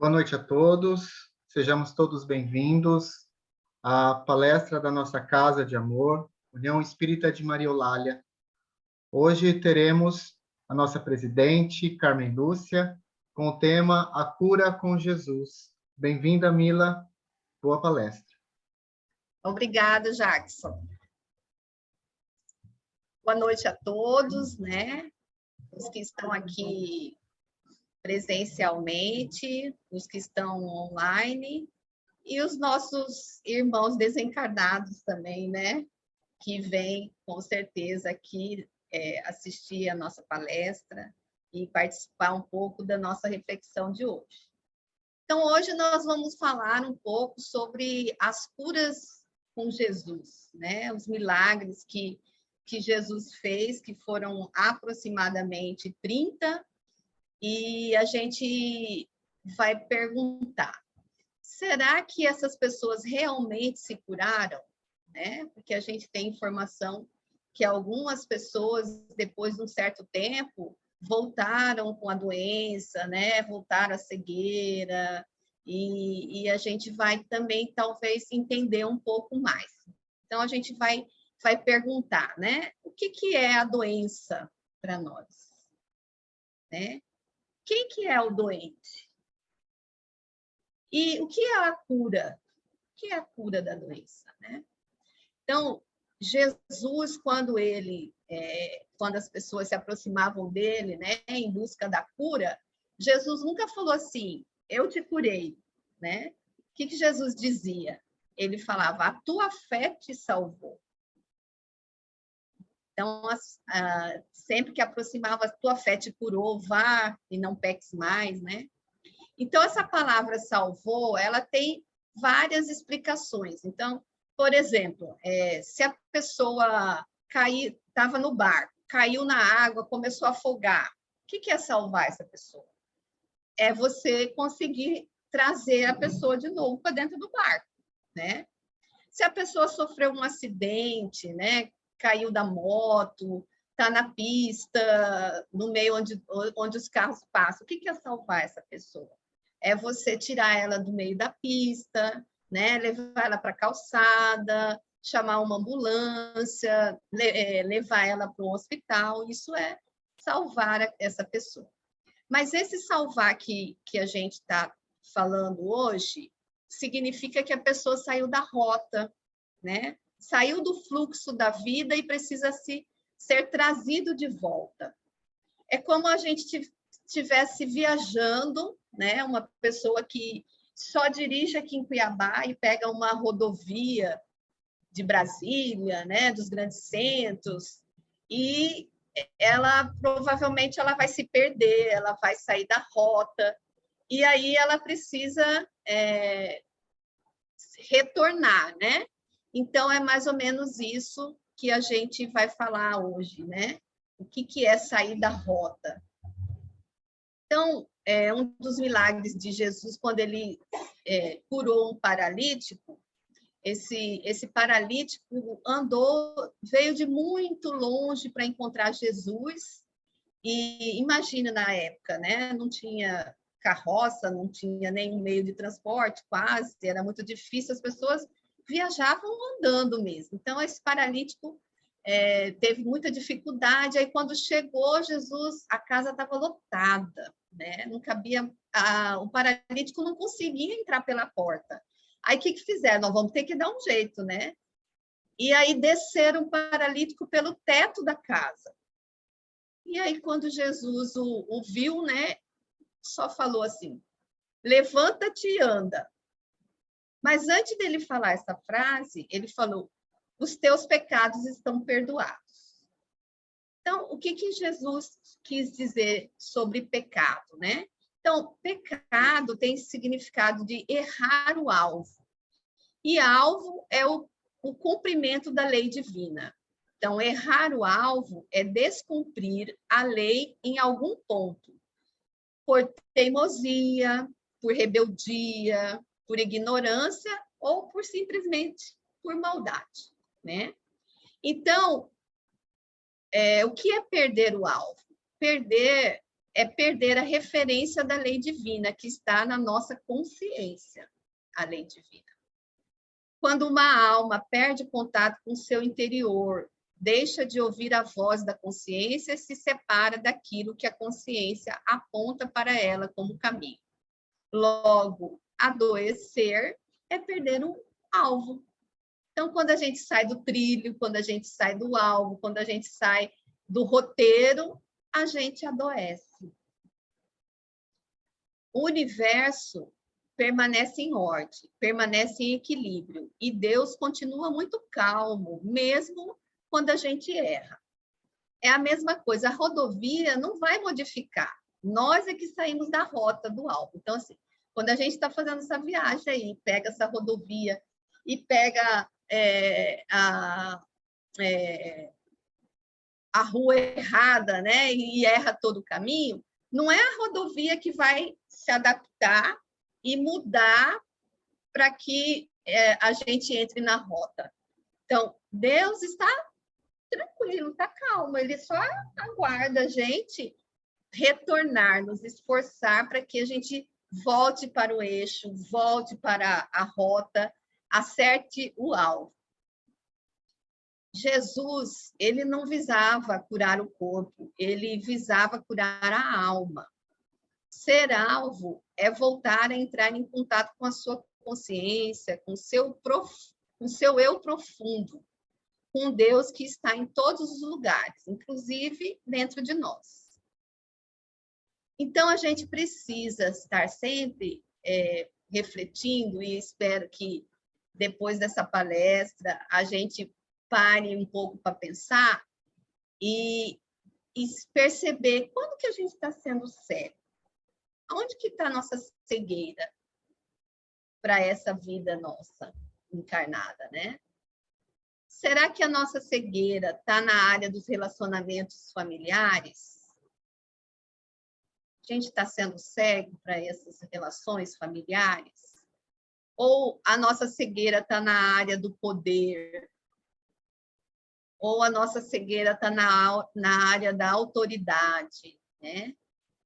Boa noite a todos, sejamos todos bem-vindos à palestra da nossa Casa de Amor, União Espírita de Maria Eulália. Hoje teremos a nossa presidente, Carmen Lúcia, com o tema A Cura com Jesus. Bem-vinda, Mila, boa palestra. Obrigada, Jackson. Boa noite a todos, Os que estão aqui presencialmente, os que estão online e os nossos irmãos desencarnados também, Que vêm com certeza aqui assistir a nossa palestra e participar um pouco da nossa reflexão de hoje. Então, hoje nós vamos falar um pouco sobre as curas com Jesus, Os milagres que Jesus fez, que foram aproximadamente 30, e a gente vai perguntar, será que essas pessoas realmente se curaram? Porque a gente tem informação que algumas pessoas, depois de um certo tempo, voltaram com a doença, voltaram à cegueira, e a gente vai também, talvez, entender um pouco mais. Então, a gente vai perguntar, o que é a doença para nós? Quem que é o doente? E o que é a cura? O que é a cura da doença, Então, Jesus, quando as pessoas se aproximavam dele, em busca da cura, Jesus nunca falou assim, eu te curei, O que Jesus dizia? Ele falava, a tua fé te salvou. Então, sempre que aproximava, a tua fé te curou, vá e não peques mais, Então, essa palavra salvou, ela tem várias explicações. Então, por exemplo, se a pessoa estava no barco, caiu na água, começou a afogar, o que é salvar essa pessoa? É você conseguir trazer a pessoa de novo para dentro do barco, Se a pessoa sofreu um acidente, caiu da moto, está na pista, no meio onde os carros passam, o que é salvar essa pessoa? É você tirar ela do meio da pista, levar ela para a calçada, chamar uma ambulância, levar ela para um hospital, isso é salvar essa pessoa. Mas esse salvar que a gente está falando hoje significa que a pessoa saiu da rota, Saiu do fluxo da vida e precisa ser trazido de volta. É como a gente estivesse viajando, Uma pessoa que só dirige aqui em Cuiabá e pega uma rodovia de Brasília, dos grandes centros, e ela provavelmente vai se perder, ela vai sair da rota, e aí ela precisa retornar, Então, é mais ou menos isso que a gente vai falar hoje, O que é sair da rota? Então, um dos milagres de Jesus, quando ele curou um paralítico, esse paralítico veio de muito longe para encontrar Jesus, e imagina na época, Não tinha carroça, não tinha nenhum meio de transporte, quase, era muito difícil, as pessoas viajavam andando mesmo. Então, esse paralítico teve muita dificuldade. Aí, quando chegou Jesus, a casa estava lotada, Não cabia, o paralítico não conseguia entrar pela porta. Aí, o que fizeram? Nós vamos ter que dar um jeito, E aí, desceram o paralítico pelo teto da casa. E aí, quando Jesus o viu, só falou assim, levanta-te e anda. Mas antes dele falar essa frase, ele falou, os teus pecados estão perdoados. Então, o que Jesus quis dizer sobre pecado, Então, pecado tem significado de errar o alvo. E alvo é o cumprimento da lei divina. Então, errar o alvo é descumprir a lei em algum ponto. Por teimosia, por rebeldia, por ignorância ou simplesmente por maldade, Então, o que é perder o alvo? Perder é perder a referência da lei divina, que está na nossa consciência, a lei divina. Quando uma alma perde contato com o seu interior, deixa de ouvir a voz da consciência e se separa daquilo que a consciência aponta para ela como caminho. Logo, adoecer é perder um alvo. Então, quando a gente sai do trilho, quando a gente sai do alvo, quando a gente sai do roteiro, a gente adoece. O universo permanece em ordem, permanece em equilíbrio, e Deus continua muito calmo, mesmo quando a gente erra. É a mesma coisa, a rodovia não vai modificar, nós é que saímos da rota do alvo. Então, assim, quando a gente está fazendo essa viagem aí, pega essa rodovia e pega a rua errada, né, e erra todo o caminho, não é a rodovia que vai se adaptar e mudar para que a gente entre na rota. Então, Deus está tranquilo, está calmo, ele só aguarda a gente retornar, nos esforçar para que a gente volte para o eixo, volte para a rota, acerte o alvo. Jesus, ele não visava curar o corpo, ele visava curar a alma. Ser alvo é voltar a entrar em contato com a sua consciência, com o seu eu profundo, com Deus que está em todos os lugares, inclusive dentro de nós. Então, a gente precisa estar sempre refletindo, e espero que depois dessa palestra a gente pare um pouco para pensar e perceber quando que a gente está sendo cego. Onde que está a nossa cegueira para essa vida nossa encarnada, né? Será que a nossa cegueira está na área dos relacionamentos familiares? A gente está sendo cego para essas relações familiares? Ou a nossa cegueira está na área do poder? Ou a nossa cegueira está na área da autoridade, né?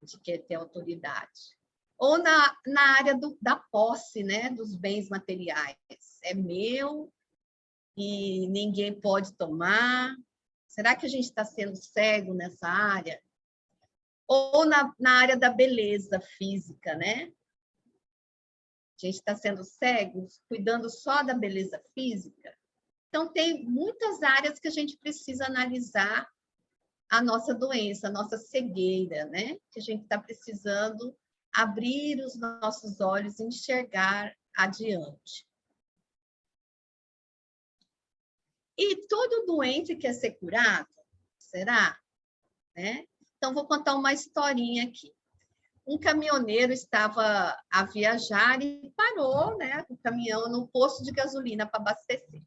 De querer ter autoridade. Ou na área da posse, né? Dos bens materiais. É meu e ninguém pode tomar. Será que a gente está sendo cego nessa área? Ou na área da beleza física, né? A gente está sendo cego, cuidando só da beleza física? Então, tem muitas áreas que a gente precisa analisar a nossa doença, a nossa cegueira, né? Que a gente está precisando abrir os nossos olhos e enxergar adiante. E todo doente quer ser curado? Será? Né? Então, vou contar uma historinha aqui. Um caminhoneiro estava a viajar e parou, né, o caminhão no posto de gasolina para abastecer.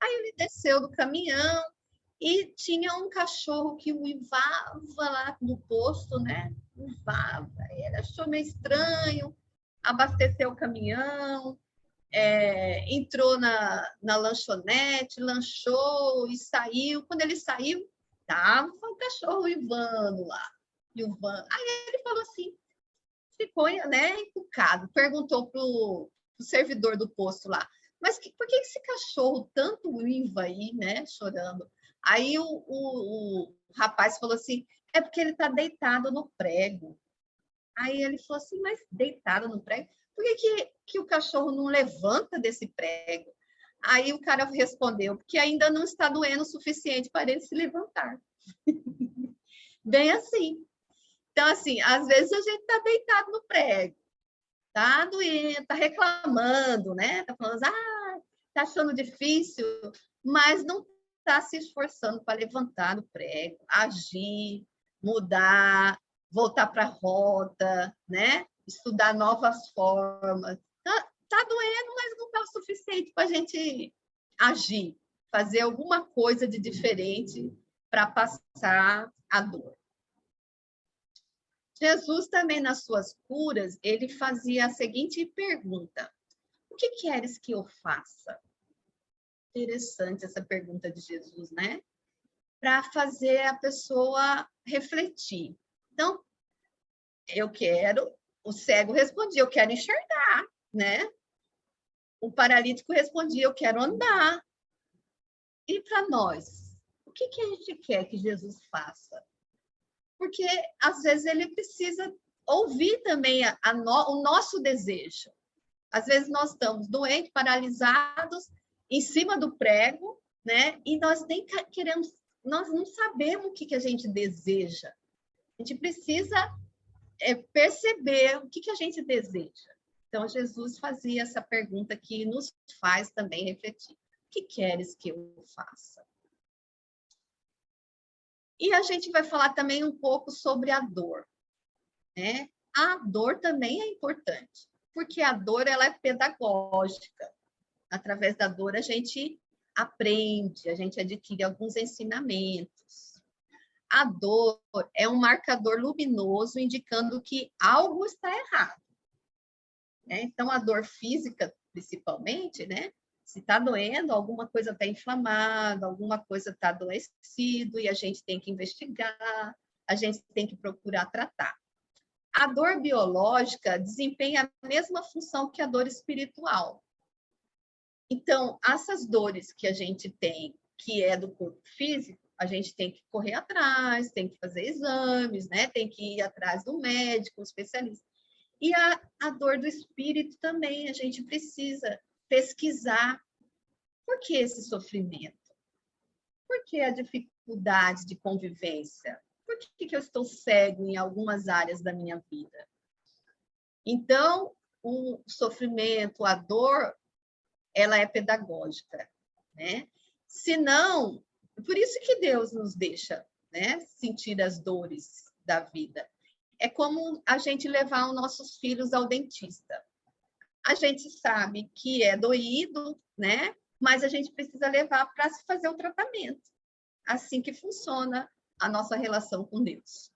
Aí ele desceu do caminhão e tinha um cachorro que uivava lá no posto, né? Uivava. Ele achou meio estranho, abasteceu o caminhão, entrou na lanchonete, lanchou e saiu. Quando ele saiu, estava o cachorro uivando lá. Aí ele falou assim, ficou, né, encucado, perguntou para o servidor do posto lá, mas por que esse cachorro tanto uiva aí, né, chorando? Aí o rapaz falou assim, é porque ele está deitado no prego. Aí ele falou assim, mas deitado no prego? Por que o cachorro não levanta desse prego? Aí o cara respondeu, porque ainda não está doendo o suficiente para ele se levantar. Bem assim. Então, assim, às vezes a gente está deitado no prego, tá doendo, tá reclamando, né? Tá falando, tá achando difícil, mas não está se esforçando para levantar do prego, agir, mudar, voltar para a rota, né? Estudar novas formas. Tá doendo, mas não está o suficiente para a gente agir, fazer alguma coisa de diferente para passar a dor. Jesus também, nas suas curas, ele fazia a seguinte pergunta: o que queres que eu faça? Interessante essa pergunta de Jesus, né? Para fazer a pessoa refletir. Então, o cego respondia, eu quero enxergar, né? O paralítico respondia, eu quero andar. E para nós, o que a gente quer que Jesus faça? Porque, às vezes, ele precisa ouvir também o nosso desejo. Às vezes, nós estamos doentes, paralisados, em cima do prego, né? E nós nem queremos, nós não sabemos o que a gente deseja. A gente precisa perceber o que a gente deseja. Então, Jesus fazia essa pergunta que nos faz também refletir. O que queres que eu faça? E a gente vai falar também um pouco sobre a dor, né? A dor também é importante, porque a dor ela é pedagógica. Através da dor a gente aprende, a gente adquire alguns ensinamentos. A dor é um marcador luminoso indicando que algo está errado. Né? Então, a dor física, principalmente, né? Se está doendo, alguma coisa está inflamada, alguma coisa está adoecido, e a gente tem que investigar, a gente tem que procurar tratar. A dor biológica desempenha a mesma função que a dor espiritual. Então, essas dores que a gente tem, que é do corpo físico, a gente tem que correr atrás, tem que fazer exames, né? Tem que ir atrás do médico, um especialista. E a dor do espírito também, a gente precisa pesquisar. Por que esse sofrimento? Por que a dificuldade de convivência? Por que eu estou cego em algumas áreas da minha vida? Então, o sofrimento, a dor, ela é pedagógica, né? Senão, por isso que Deus nos deixa, né, sentir as dores da vida. É como a gente levar os nossos filhos ao dentista. A gente sabe que é doído, né? Mas a gente precisa levar para se fazer o tratamento. Assim que funciona a nossa relação com Deus.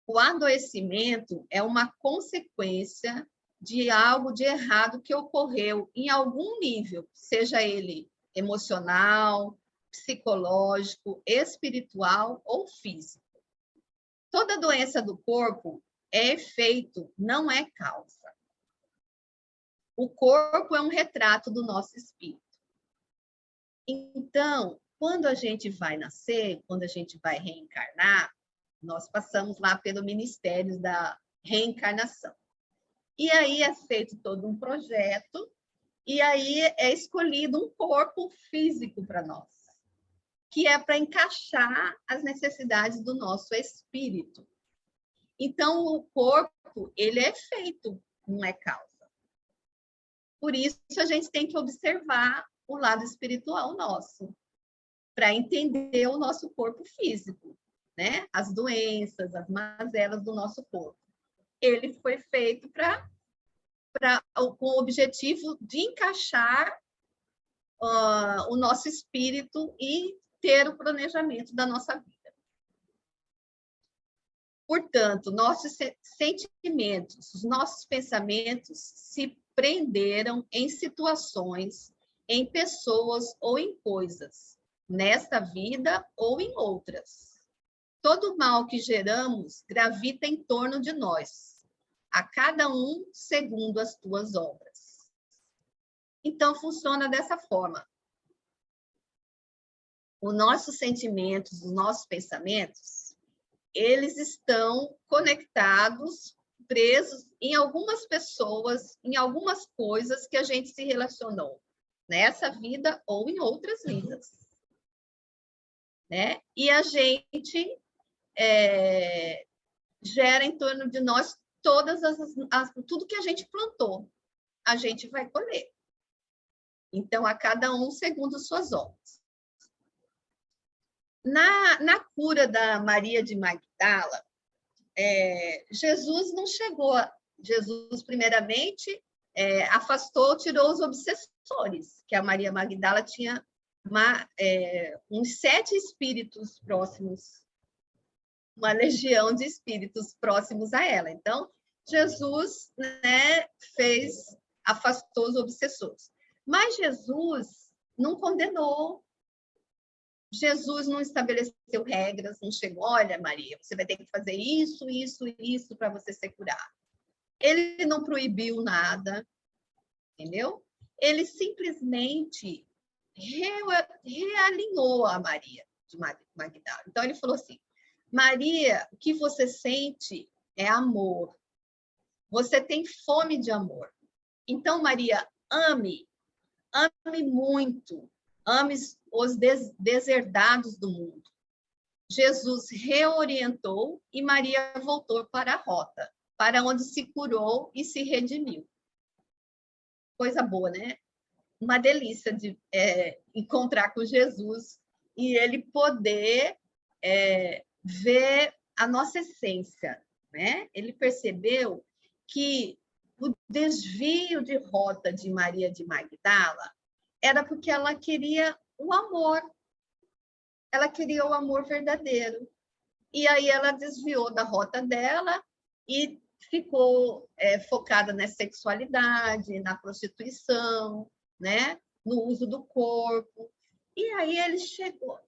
O adoecimento é uma consequência de algo de errado que ocorreu em algum nível, seja ele emocional, psicológico, espiritual ou físico. Toda doença do corpo é efeito, não é causa. O corpo é um retrato do nosso espírito. Então, quando a gente vai nascer, quando a gente vai reencarnar, nós passamos lá pelo Ministério da Reencarnação. E aí é feito todo um projeto, e aí é escolhido um corpo físico para nós, que é para encaixar as necessidades do nosso espírito. Então, o corpo, ele é feito, não é causa. Por isso, a gente tem que observar o lado espiritual nosso, para entender o nosso corpo físico, né? As doenças, as mazelas do nosso corpo. Ele foi feito com o objetivo de encaixar o nosso espírito e ter o planejamento da nossa vida. Portanto, nossos sentimentos, os nossos pensamentos se prenderam em situações, em pessoas ou em coisas, nesta vida ou em outras. Todo mal que geramos gravita em torno de nós, a cada um segundo as tuas obras. Então, funciona dessa forma. Os nossos sentimentos, os nossos pensamentos, eles estão conectados, presos em algumas pessoas, em algumas coisas que a gente se relacionou nessa vida ou em outras vidas. Né? E a gente gera em torno de nós tudo que a gente plantou, a gente vai colher. Então, a cada um segundo suas obras. Na cura da Maria de Magdala, Jesus não chegou. Jesus, primeiramente, afastou, tirou os obsessores, que a Maria Magdala tinha uns 7 espíritos próximos, uma legião de espíritos próximos a ela. Então, Jesus, né, afastou os obsessores. Mas Jesus não condenou. Jesus não estabeleceu regras, não chegou, olha, Maria, você vai ter que fazer isso, isso, isso para você ser curada. Ele não proibiu nada, entendeu? Ele simplesmente realinhou a Maria de Magdala. Então, ele falou assim, Maria, o que você sente é amor. Você tem fome de amor. Então, Maria, ame muito, ame os deserdados do mundo. Jesus reorientou e Maria voltou para a rota, para onde se curou e se redimiu. Coisa boa, né? Uma delícia de encontrar com Jesus e ele poder ver a nossa essência, né? Ele percebeu que o desvio de rota de Maria de Magdala era porque ela queria o amor. Ela queria o amor verdadeiro. E aí ela desviou da rota dela e ficou focada na sexualidade, na prostituição, né? No uso do corpo. E aí ele chegou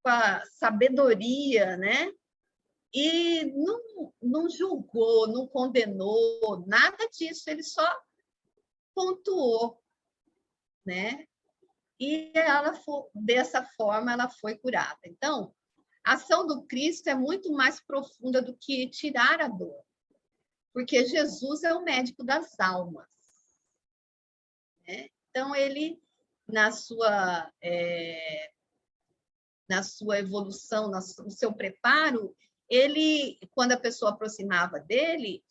com a sabedoria, né? E não julgou, não condenou, nada disso, ele só pontuou, né? E ela dessa forma ela foi curada. Então, a ação do Cristo é muito mais profunda do que tirar a dor, porque Jesus é o médico das almas, né? Então, ele, na sua evolução, no seu preparo, ele, quando a pessoa aproximava dele,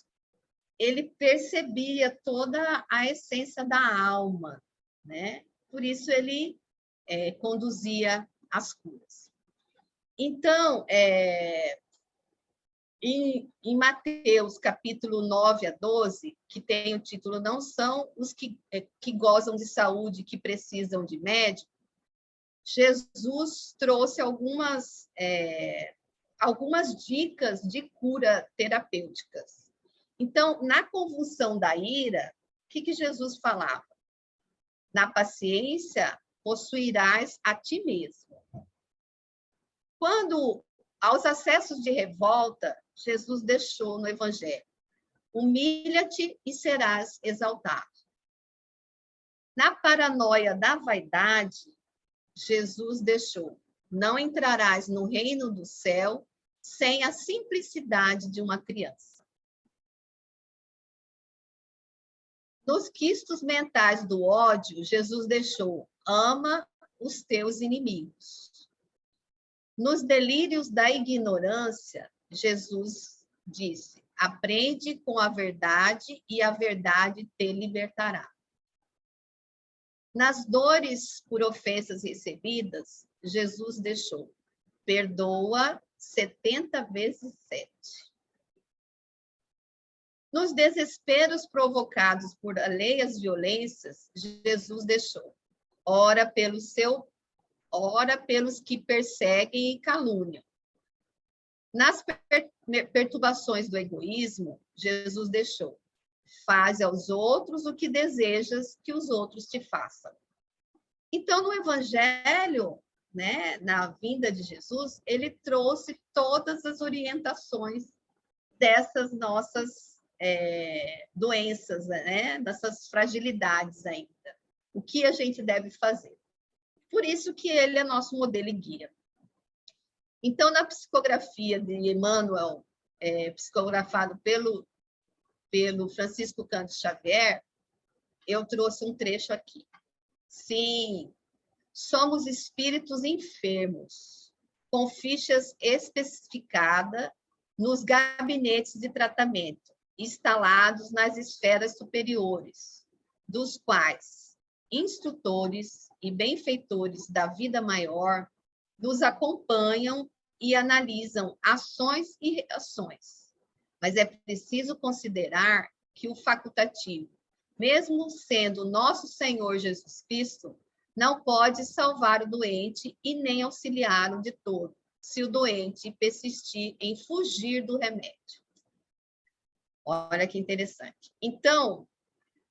ele percebia toda a essência da alma, né? Por isso, ele conduzia as curas. Então, em Mateus, capítulo 9 a 12, que tem o título Não são os que gozam de saúde, que precisam de médico, Jesus trouxe algumas dicas de cura terapêuticas. Então, na convulsão da ira, o que Jesus falava? Na paciência, possuirás a ti mesmo. Quando, aos acessos de revolta, Jesus deixou no Evangelho: humilha-te e serás exaltado. Na paranoia da vaidade, Jesus deixou: não entrarás no reino do céu sem a simplicidade de uma criança. Nos quistos mentais do ódio, Jesus deixou: ama os teus inimigos. Nos delírios da ignorância, Jesus disse: aprende com a verdade e a verdade te libertará. Nas dores por ofensas recebidas, Jesus deixou: perdoa 70 vezes 7. Nos desesperos provocados por alheias violências, Jesus deixou: ora pelos que perseguem e caluniam. Nas perturbações do egoísmo, Jesus deixou: faze aos outros o que desejas que os outros te façam. Então, no Evangelho, né, na vinda de Jesus, ele trouxe todas as orientações dessas nossas doenças, né, dessas fragilidades ainda. O que a gente deve fazer. Por isso que ele é nosso modelo e guia. Então, na psicografia de Emmanuel, psicografado pelo Francisco Cândido Xavier, eu trouxe um trecho aqui. Sim, somos espíritos enfermos, com fichas especificadas nos gabinetes de tratamento, instalados nas esferas superiores, dos quais instrutores e benfeitores da vida maior nos acompanham e analisam ações e reações. Mas é preciso considerar que o facultativo, mesmo sendo nosso Senhor Jesus Cristo, não pode salvar o doente e nem auxiliá-lo de todo, se o doente persistir em fugir do remédio. Olha que interessante. Então,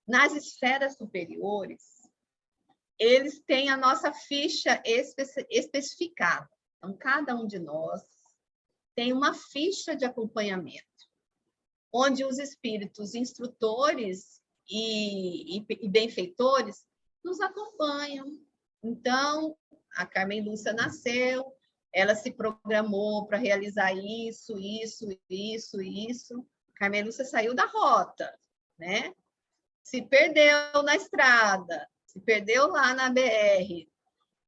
nas esferas superiores, eles têm a nossa ficha especificada. Então, cada um de nós tem uma ficha de acompanhamento, onde os espíritos instrutores e benfeitores nos acompanham. Então, a Carmen Lúcia nasceu, ela se programou para realizar isso. Carmen Lúcia saiu da rota, né? Se perdeu na estrada, se perdeu lá na BR,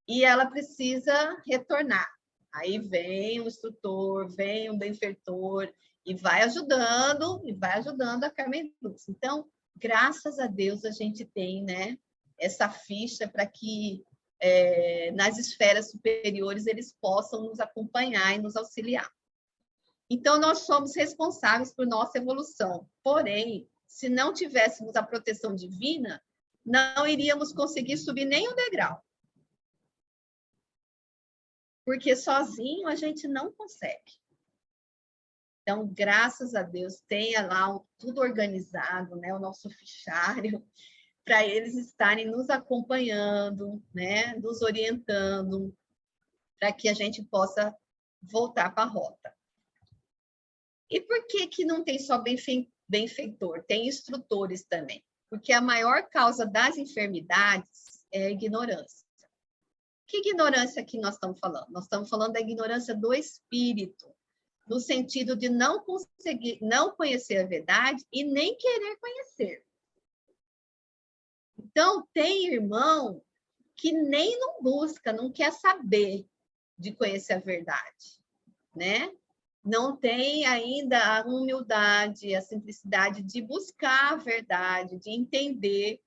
e ela precisa retornar. Aí vem o instrutor, vem o benfeitor, e vai ajudando a Carmen Lúcia. Então, graças a Deus, a gente tem, né, essa ficha para que nas esferas superiores eles possam nos acompanhar e nos auxiliar. Então, nós somos responsáveis por nossa evolução. Porém, se não tivéssemos a proteção divina, não iríamos conseguir subir nem um degrau. Porque sozinho a gente não consegue. Então, graças a Deus, tenha lá tudo organizado, né, o nosso fichário, para eles estarem nos acompanhando, né, nos orientando, para que a gente possa voltar para a rota. E por que não tem só benfeitor? Tem instrutores também. Porque a maior causa das enfermidades é a ignorância. Que ignorância que nós estamos falando? Nós estamos falando da ignorância do espírito, no sentido de não conseguir, não conhecer a verdade e nem querer conhecer. Então, tem irmão que nem não busca, não quer saber de conhecer a verdade, né? Não tem ainda a humildade, a simplicidade de buscar a verdade, de entender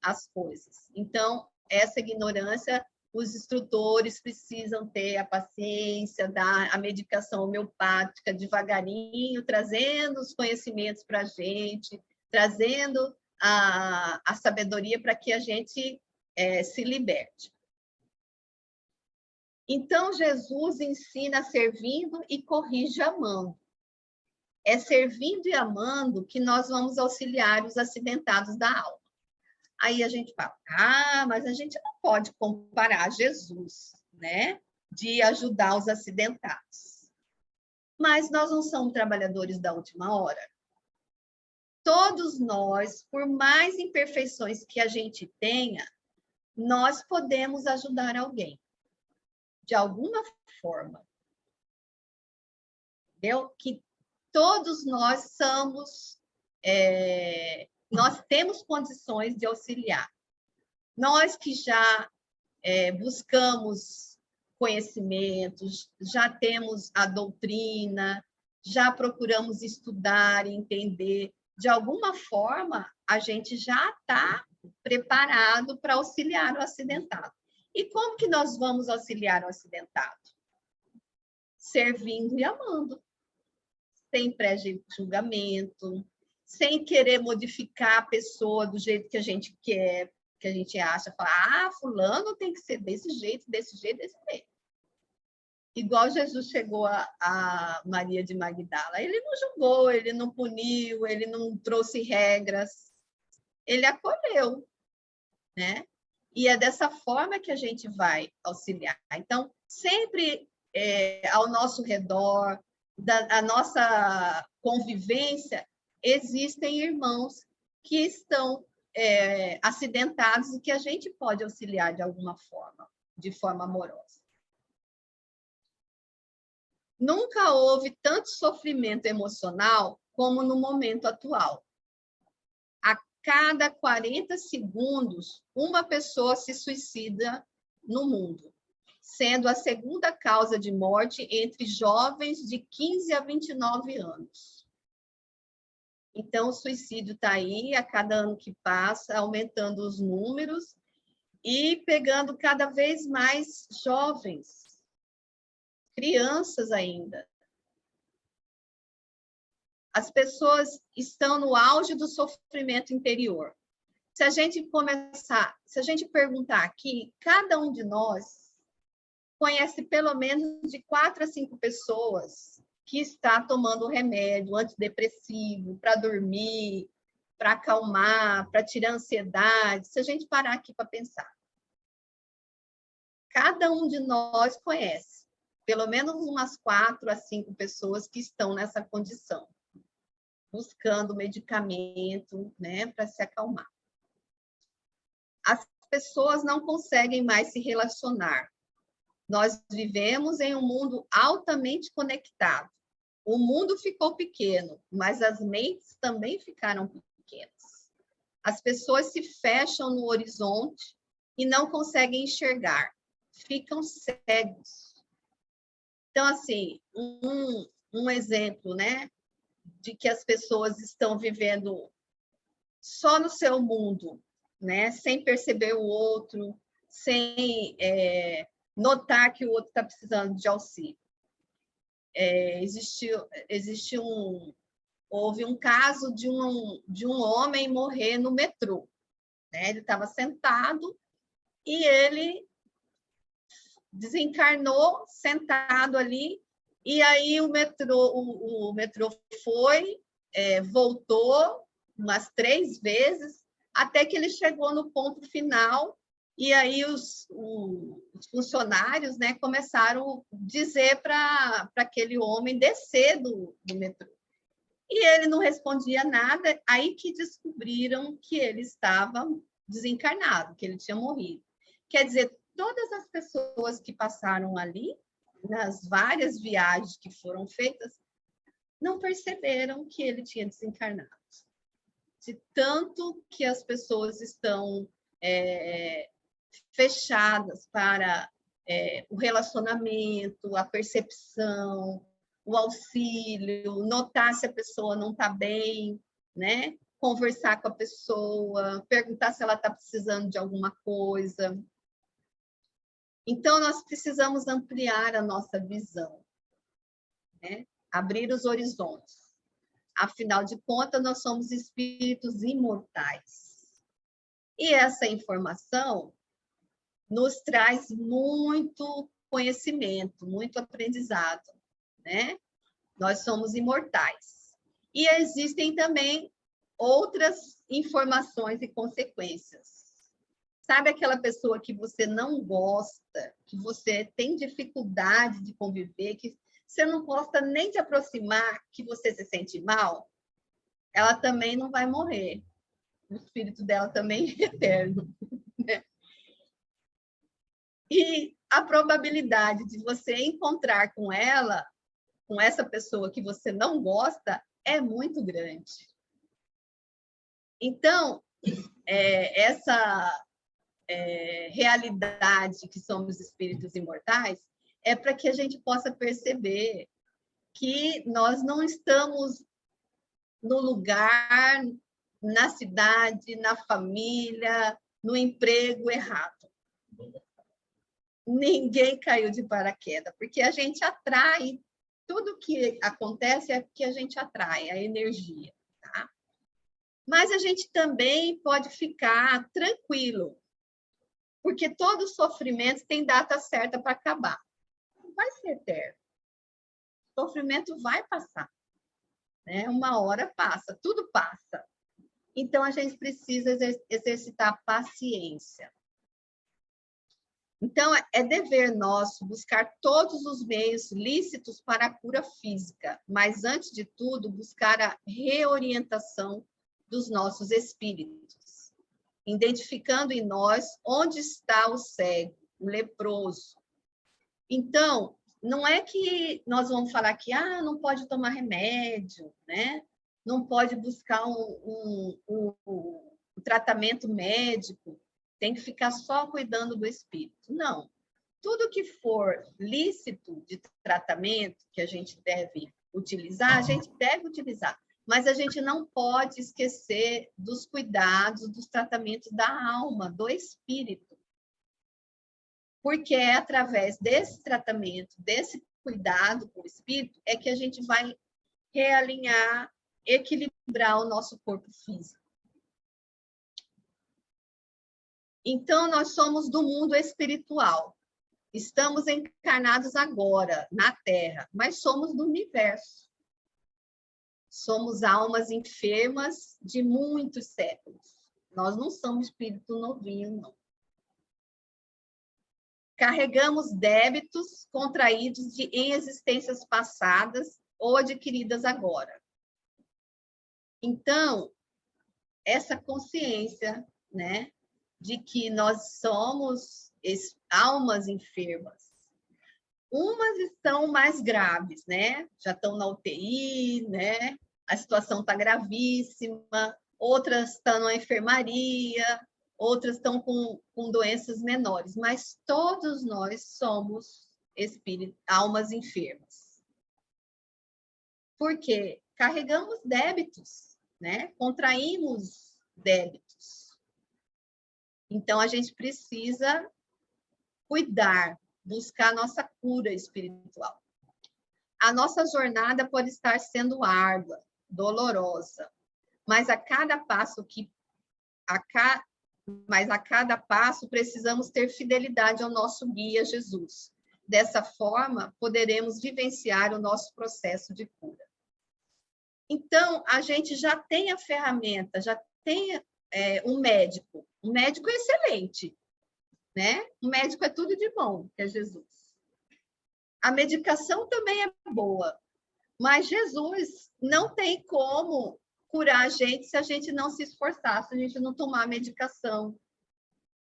as coisas. Então, essa ignorância, os instrutores precisam ter a paciência, dar a medicação homeopática devagarinho, trazendo os conhecimentos para a gente, trazendo a sabedoria para que a gente se liberte. Então, Jesus ensina servindo e corrige amando. É servindo e amando que nós vamos auxiliar os acidentados da alma. Aí a gente fala, mas a gente não pode comparar Jesus, né, de ajudar os acidentados. Mas nós não somos trabalhadores da última hora. Todos nós, por mais imperfeições que a gente tenha, nós podemos ajudar alguém, de alguma forma. Entendeu? Que todos nós somos, nós temos condições de auxiliar. Nós que já buscamos conhecimentos, já temos a doutrina, já procuramos estudar e entender, de alguma forma, a gente já está preparado para auxiliar o acidentado. E como que nós vamos auxiliar o acidentado? Servindo e amando, sem pré-julgamento, sem querer modificar a pessoa do jeito que a gente quer, que a gente acha, falar, fulano tem que ser desse jeito. Igual Jesus chegou a Maria de Magdala, ele não julgou, ele não puniu, ele não trouxe regras, ele acolheu, né? E é dessa forma que a gente vai auxiliar. Então, sempre ao nosso redor, a nossa convivência, existem irmãos que estão acidentados e que a gente pode auxiliar de alguma forma, de forma amorosa. Nunca houve tanto sofrimento emocional como no momento atual. A cada 40 segundos, uma pessoa se suicida no mundo, sendo a segunda causa de morte entre jovens de 15 a 29 anos. Então, o suicídio está aí, a cada ano que passa, aumentando os números e pegando cada vez mais jovens, crianças ainda. As pessoas estão no auge do sofrimento interior. Se a gente perguntar aqui, cada um de nós conhece pelo menos de 4 a 5 pessoas que está tomando remédio antidepressivo para dormir, para acalmar, para tirar a ansiedade. Se a gente parar aqui para pensar. Cada um de nós conhece pelo menos umas 4 a 5 pessoas que estão nessa condição, buscando medicamento, né, para se acalmar. As pessoas não conseguem mais se relacionar. Nós vivemos em um mundo altamente conectado. O mundo ficou pequeno, mas as mentes também ficaram pequenas. As pessoas se fecham no horizonte e não conseguem enxergar, ficam cegos. Então, assim, um exemplo, né, de que as pessoas estão vivendo só no seu mundo, né, sem perceber o outro, sem notar que o outro está precisando de auxílio. Houve um caso de um homem morrer no metrô, né? Ele estava sentado e ele desencarnou sentado ali, e aí o metrô voltou umas 3 vezes, até que ele chegou no ponto final, e aí os funcionários, né, começaram a dizer para aquele homem descer do metrô. E ele não respondia nada, aí que descobriram que ele estava desencarnado, que ele tinha morrido. Quer dizer, todas as pessoas que passaram ali, nas várias viagens que foram feitas, não perceberam que ele tinha desencarnado. De tanto que as pessoas estão fechadas para o relacionamento, a percepção, o auxílio, notar se a pessoa não está bem, né? Conversar com a pessoa, perguntar se ela está precisando de alguma coisa. Então, nós precisamos ampliar a nossa visão, né? Abrir os horizontes. Afinal de contas, nós somos espíritos imortais. E essa informação nos traz muito conhecimento, muito aprendizado, né? Nós somos imortais. E existem também outras informações e consequências. Sabe aquela pessoa que você não gosta, que você tem dificuldade de conviver, que você não gosta nem de aproximar, que você se sente mal? Ela também não vai morrer. O espírito dela também é eterno. Né? E a probabilidade de você encontrar com ela, com essa pessoa que você não gosta, é muito grande. Então, essa realidade que somos espíritos imortais é para que a gente possa perceber que nós não estamos no lugar, na cidade, na família, no emprego errado. Ninguém caiu de paraquedas, porque a gente atrai, tudo que acontece é que a gente atrai a energia, tá? Mas a gente também pode ficar tranquilo, porque todo sofrimento tem data certa para acabar. Não vai ser eterno. O sofrimento vai passar, né? Uma hora passa, tudo passa. Então, a gente precisa exercitar a paciência. Então, é dever nosso buscar todos os meios lícitos para a cura física, mas, antes de tudo, buscar a reorientação dos nossos espíritos, identificando em nós onde está o cego, o leproso. Então, não é que nós vamos falar que não pode tomar remédio, né? Não pode buscar um tratamento médico, tem que ficar só cuidando do espírito. Não. Tudo que for lícito de tratamento que a gente deve utilizar, a gente deve utilizar. Mas a gente não pode esquecer dos cuidados, dos tratamentos da alma, do espírito. Porque é através desse tratamento, desse cuidado com o espírito, é que a gente vai realinhar, equilibrar o nosso corpo físico. Então, nós somos do mundo espiritual. Estamos encarnados agora, na Terra, mas somos do universo. Somos almas enfermas de muitos séculos. Nós não somos espírito novinho, não. Carregamos débitos contraídos em existências passadas ou adquiridas agora. Então, essa consciência, né, de que nós somos almas enfermas. Umas estão mais graves, né? Já estão na UTI, né? A situação está gravíssima. Outras estão na enfermaria, outras estão com doenças menores. Mas todos nós somos almas enfermas. Por quê? Carregamos débitos, né? Contraímos débitos. Então, a gente precisa cuidar, buscar a nossa cura espiritual. A nossa jornada pode estar sendo árdua, dolorosa, mas a cada passo precisamos ter fidelidade ao nosso guia Jesus. Dessa forma, poderemos vivenciar o nosso processo de cura. Então, a gente já tem a ferramenta, já tem um médico. Um médico é excelente, né? Um médico é tudo de bom, que é Jesus. A medicação também é boa, mas Jesus não tem como curar a gente se a gente não se esforçar, se a gente não tomar a medicação,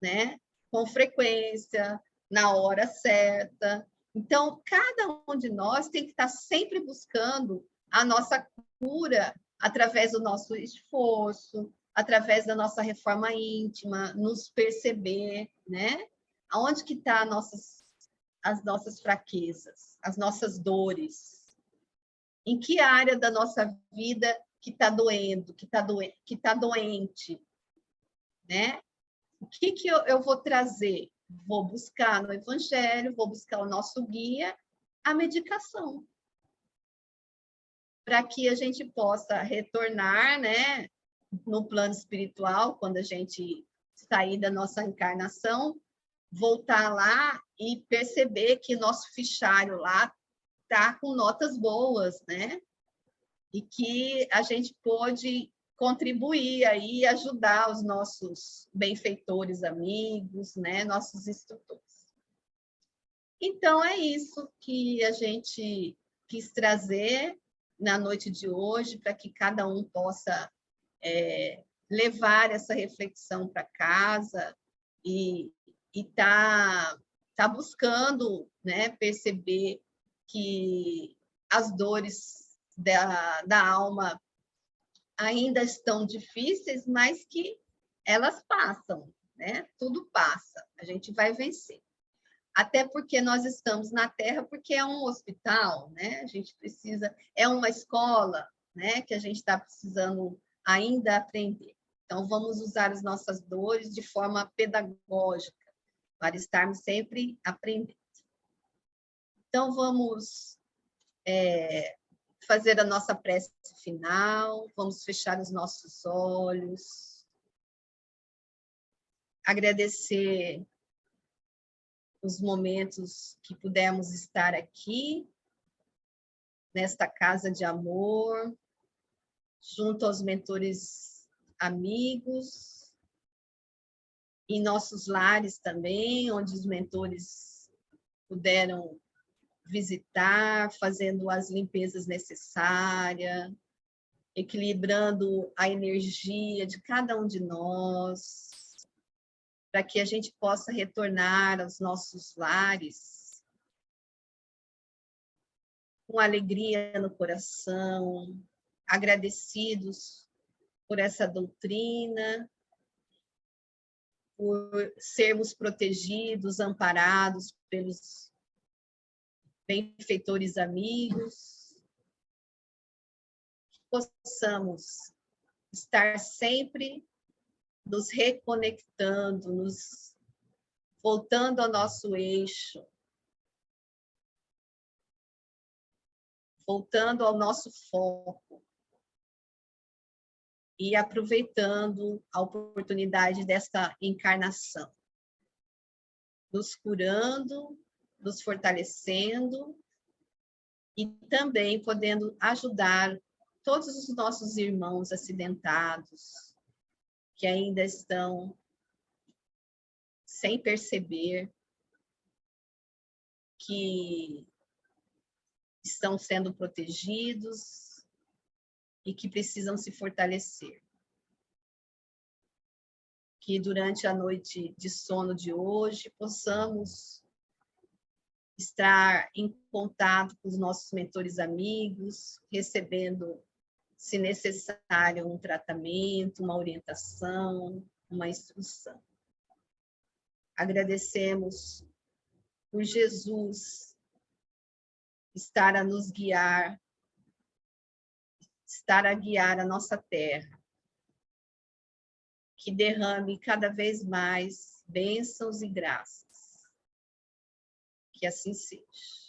né? Com frequência, na hora certa. Então, cada um de nós tem que estar sempre buscando a nossa cura através do nosso esforço, através da nossa reforma íntima, nos perceber, né? Aonde que estão as nossas fraquezas, as nossas dores? Em que área da nossa vida que está doendo, que está doente, né? O que eu vou trazer? Vou buscar no Evangelho, vou buscar o nosso guia, a medicação, para que a gente possa retornar, né, no plano espiritual, quando a gente sair da nossa encarnação, voltar lá e perceber que nosso fichário lá está com notas boas, né? E que a gente pode contribuir aí, ajudar os nossos benfeitores amigos, né? Nossos instrutores. Então, é isso que a gente quis trazer na noite de hoje, para que cada um possa levar essa reflexão para casa e tá buscando, né, perceber que as dores da alma ainda estão difíceis, mas que elas passam, né? Tudo passa, a gente vai vencer. Até porque nós estamos na Terra, porque é um hospital, né? A gente precisa, é uma escola, né? Que a gente está precisando ainda aprender. Então, vamos usar as nossas dores de forma pedagógica, para estarmos sempre aprendendo. Então, vamos fazer a nossa prece final, vamos fechar os nossos olhos, agradecer os momentos que pudemos estar aqui, nesta casa de amor, junto aos mentores amigos, em nossos lares também, onde os mentores puderam visitar, fazendo as limpezas necessárias, equilibrando a energia de cada um de nós, para que a gente possa retornar aos nossos lares com alegria no coração, agradecidos por essa doutrina, por sermos protegidos, amparados pelos benfeitores amigos, que possamos estar sempre nos reconectando, nos voltando ao nosso eixo, voltando ao nosso foco e aproveitando a oportunidade desta encarnação, nos curando, nos fortalecendo e também podendo ajudar todos os nossos irmãos acidentados, que ainda estão sem perceber que estão sendo protegidos e que precisam se fortalecer. Que durante a noite de sono de hoje possamos estar em contato com os nossos mentores amigos, recebendo, se necessário, um tratamento, uma orientação, uma instrução. Agradecemos por Jesus estar a nos guiar, estar a guiar a nossa terra, que derrame cada vez mais bênçãos e graças. Que assim seja.